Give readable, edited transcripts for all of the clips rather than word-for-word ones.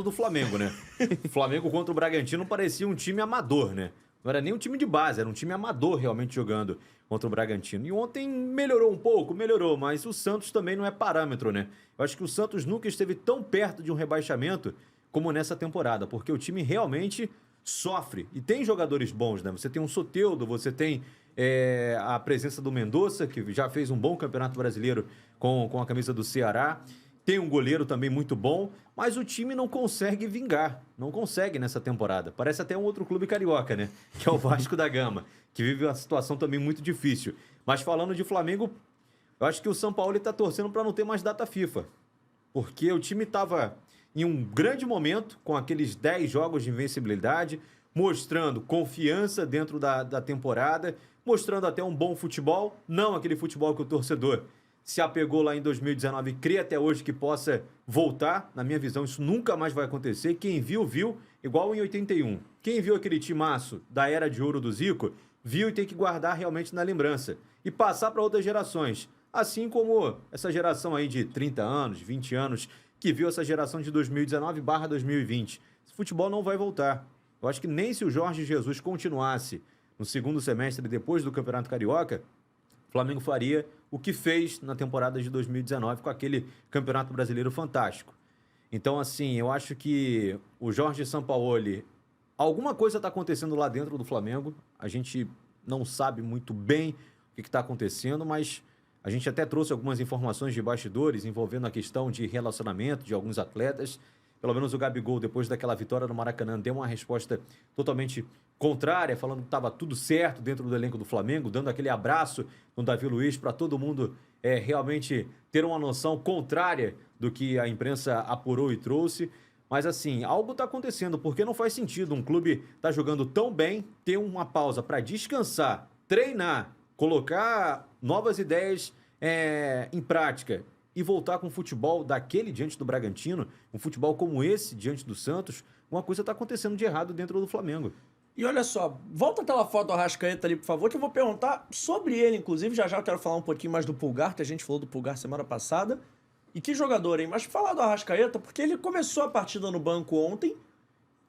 lado do Flamengo, né? O Flamengo contra o Bragantino parecia um time amador, né? Não era nem um time de base, era um time amador realmente jogando contra o Bragantino. E ontem melhorou um pouco, melhorou, mas o Santos também não é parâmetro, né? Eu acho que o Santos nunca esteve tão perto de um rebaixamento como nessa temporada, porque o time realmente sofre. E tem jogadores bons, né? Você tem um Soteldo, você tem a presença do Mendonça, que já fez um bom campeonato brasileiro com a camisa do Ceará. Tem um goleiro também muito bom, mas o time não consegue vingar. Não consegue nessa temporada. Parece até um outro clube carioca, né? Que é o Vasco da Gama, que vive uma situação também muito difícil. Mas falando de Flamengo, eu acho que o São Paulo está torcendo para não ter mais data FIFA. Porque o time estava em um grande momento, com aqueles 10 jogos de invencibilidade, mostrando confiança dentro da temporada, mostrando até um bom futebol, não aquele futebol que o torcedor se apegou lá em 2019 e crê até hoje que possa voltar. Na minha visão, isso nunca mais vai acontecer. Quem viu, viu, igual em 81. Quem viu aquele timaço da era de ouro do Zico, viu e tem que guardar realmente na lembrança e passar para outras gerações. Assim como essa geração aí de 30 anos, 20 anos, que viu essa geração de 2019/2020. Esse futebol não vai voltar. Eu acho que nem se o Jorge Jesus continuasse no segundo semestre depois do Campeonato Carioca, o Flamengo faria o que fez na temporada de 2019 com aquele Campeonato Brasileiro fantástico. Então, assim, eu acho que o Jorge Sampaoli, alguma coisa está acontecendo lá dentro do Flamengo. A gente não sabe muito bem o que está acontecendo, mas a gente até trouxe algumas informações de bastidores envolvendo a questão de relacionamento de alguns atletas. Pelo menos o Gabigol, depois daquela vitória no Maracanã, deu uma resposta totalmente contrária, falando que estava tudo certo dentro do elenco do Flamengo, dando aquele abraço no Davi Luiz para todo mundo realmente ter uma noção contrária do que a imprensa apurou e trouxe. Mas assim, algo está acontecendo, porque não faz sentido um clube estar jogando tão bem, ter uma pausa para descansar, treinar, colocar novas ideias em prática e voltar com um futebol daquele diante do Bragantino, um futebol como esse diante do Santos. Uma coisa está acontecendo de errado dentro do Flamengo. E olha só, volta aquela foto do Arrascaeta ali, por favor, que eu vou perguntar sobre ele, inclusive. Já eu quero falar um pouquinho mais do Pulgar, que a gente falou do Pulgar semana passada. E que jogador, hein? Mas falar do Arrascaeta, porque ele começou a partida no banco ontem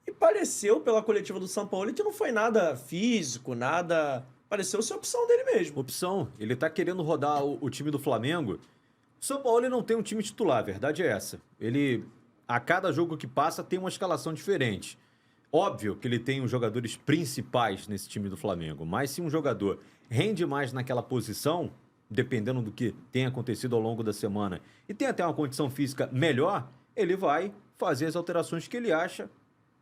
e pareceu, pela coletiva do São Paulo, que não foi nada físico, nada... Pareceu ser opção dele mesmo. Opção. Ele tá querendo rodar o time do Flamengo. O São Paulo não tem um time titular, a verdade é essa. Ele, a cada jogo que passa, tem uma escalação diferente. Óbvio que ele tem os jogadores principais nesse time do Flamengo, mas se um jogador rende mais naquela posição, dependendo do que tem acontecido ao longo da semana, e tem até uma condição física melhor, ele vai fazer as alterações que ele acha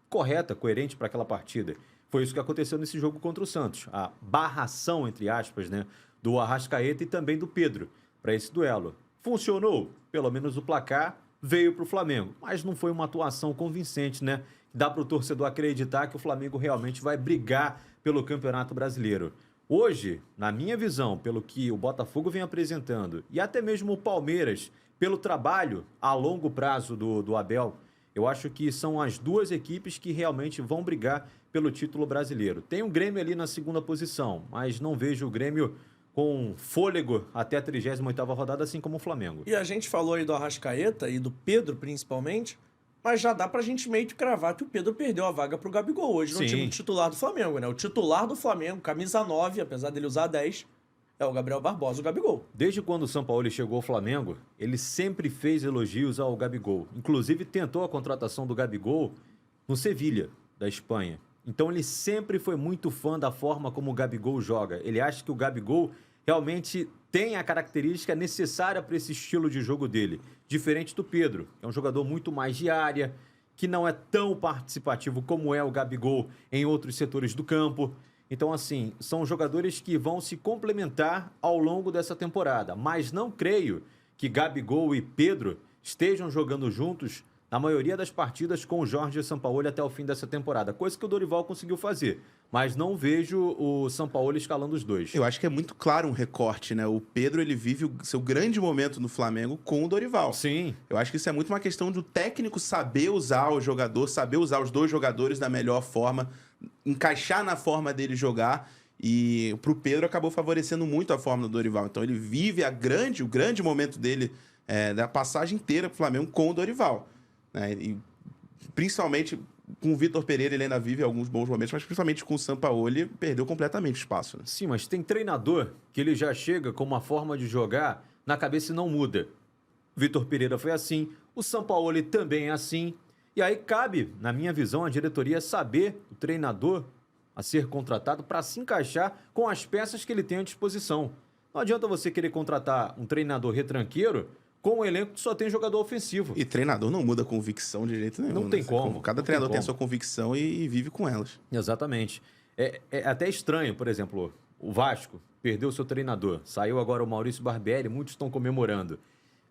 correta, coerente para aquela partida. Foi isso que aconteceu nesse jogo contra o Santos. A barração, entre aspas, né, do Arrascaeta e também do Pedro para esse duelo. Funcionou? Pelo menos o placar veio para o Flamengo. Mas não foi uma atuação convincente, né? Dá para o torcedor acreditar que o Flamengo realmente vai brigar pelo Campeonato Brasileiro. Hoje, na minha visão, pelo que o Botafogo vem apresentando, e até mesmo o Palmeiras, pelo trabalho a longo prazo do Abel, eu acho que são as duas equipes que realmente vão brigar pelo título brasileiro. Tem o Grêmio ali na segunda posição, mas não vejo o Grêmio com fôlego até a 38ª rodada, assim como o Flamengo. E a gente falou aí do Arrascaeta e do Pedro, principalmente, mas já dá pra gente meio que cravar que o Pedro perdeu a vaga pro Gabigol hoje no time titular do Flamengo, né? O titular do Flamengo, camisa 9, apesar dele usar 10, é o Gabriel Barbosa, o Gabigol. Desde quando o São Paulo chegou ao Flamengo, ele sempre fez elogios ao Gabigol. Inclusive tentou a contratação do Gabigol no Sevilha, da Espanha. Então ele sempre foi muito fã da forma como o Gabigol joga. Ele acha que o Gabigol realmente tem a característica necessária para esse estilo de jogo dele. Diferente do Pedro, que é um jogador muito mais de área, que não é tão participativo como é o Gabigol em outros setores do campo. Então, assim, são jogadores que vão se complementar ao longo dessa temporada. Mas não creio que Gabigol e Pedro estejam jogando juntos na maioria das partidas com o Jorge Sampaoli até o fim dessa temporada. Coisa que o Dorival conseguiu fazer. Mas não vejo o Sampaoli escalando os dois. Eu acho que é muito claro um recorte, né? O Pedro, ele vive o seu grande momento no Flamengo com o Dorival. Sim. Eu acho que isso é muito uma questão do técnico saber usar o jogador, saber usar os dois jogadores da melhor forma, encaixar na forma dele jogar. E pro Pedro acabou favorecendo muito a forma do Dorival. Então ele vive o grande momento dele da passagem inteira pro Flamengo com o Dorival. Né? E principalmente com o Vitor Pereira, ele ainda vive alguns bons momentos, mas principalmente com o Sampaoli, perdeu completamente o espaço. Né? Sim, mas tem treinador que ele já chega com uma forma de jogar na cabeça e não muda. Vitor Pereira foi assim, o Sampaoli também é assim. E aí cabe, na minha visão, a diretoria saber o treinador a ser contratado para se encaixar com as peças que ele tem à disposição. Não adianta você querer contratar um treinador retranqueiro com um elenco que só tem jogador ofensivo. E treinador não muda convicção de jeito nenhum. Não tem como. Cada treinador tem a sua convicção e vive com elas. Exatamente. É até estranho, por exemplo, o Vasco perdeu seu treinador. Saiu agora o Maurício Barbieri, muitos estão comemorando.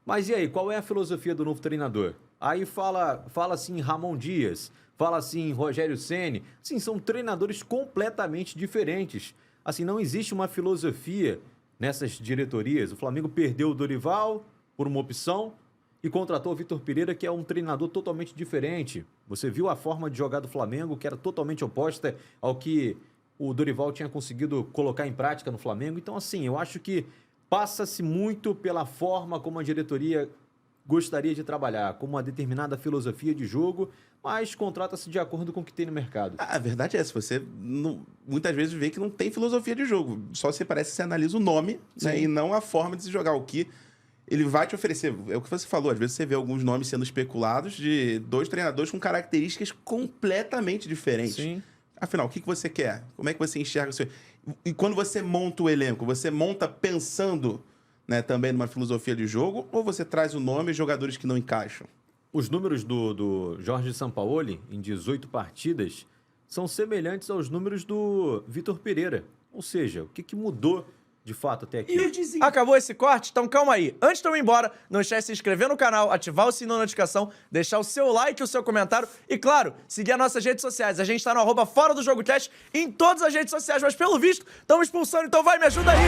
Mas e aí, qual é a filosofia do novo treinador? Aí fala assim Ramon Dias, fala assim Rogério Ceni. Sim, são treinadores completamente diferentes. Assim, não existe uma filosofia nessas diretorias. O Flamengo perdeu o Dorival por uma opção e contratou o Vitor Pereira, que é um treinador totalmente diferente. Você viu a forma de jogar do Flamengo, que era totalmente oposta ao que o Dorival tinha conseguido colocar em prática no Flamengo. Então, assim, eu acho que passa-se muito pela forma como a diretoria gostaria de trabalhar, com uma determinada filosofia de jogo, mas contrata-se de acordo com o que tem no mercado. A verdade é essa, você muitas vezes vê que não tem filosofia de jogo, só se parece que você analisa o nome, né, e não a forma de se jogar, o que ele vai te oferecer. É o que você falou, às vezes você vê alguns nomes sendo especulados de dois treinadores com características completamente diferentes. Sim. Afinal, o que você quer? Como é que você enxerga o seu... E quando você monta o elenco, você monta pensando, né, também numa filosofia de jogo, ou você traz o nome e jogadores que não encaixam? Os números do Jorge Sampaoli, em 18 partidas, são semelhantes aos números do Vitor Pereira. Ou seja, o que mudou de fato até aqui? Acabou esse corte? Então calma aí. Antes de eu ir embora, não esquece de se inscrever no canal, ativar o sininho da notificação, deixar o seu like e o seu comentário e, claro, seguir as nossas redes sociais. A gente tá no @ForaDoJogoCast em todas as redes sociais, mas pelo visto, estamos expulsando, então vai, me ajuda aí!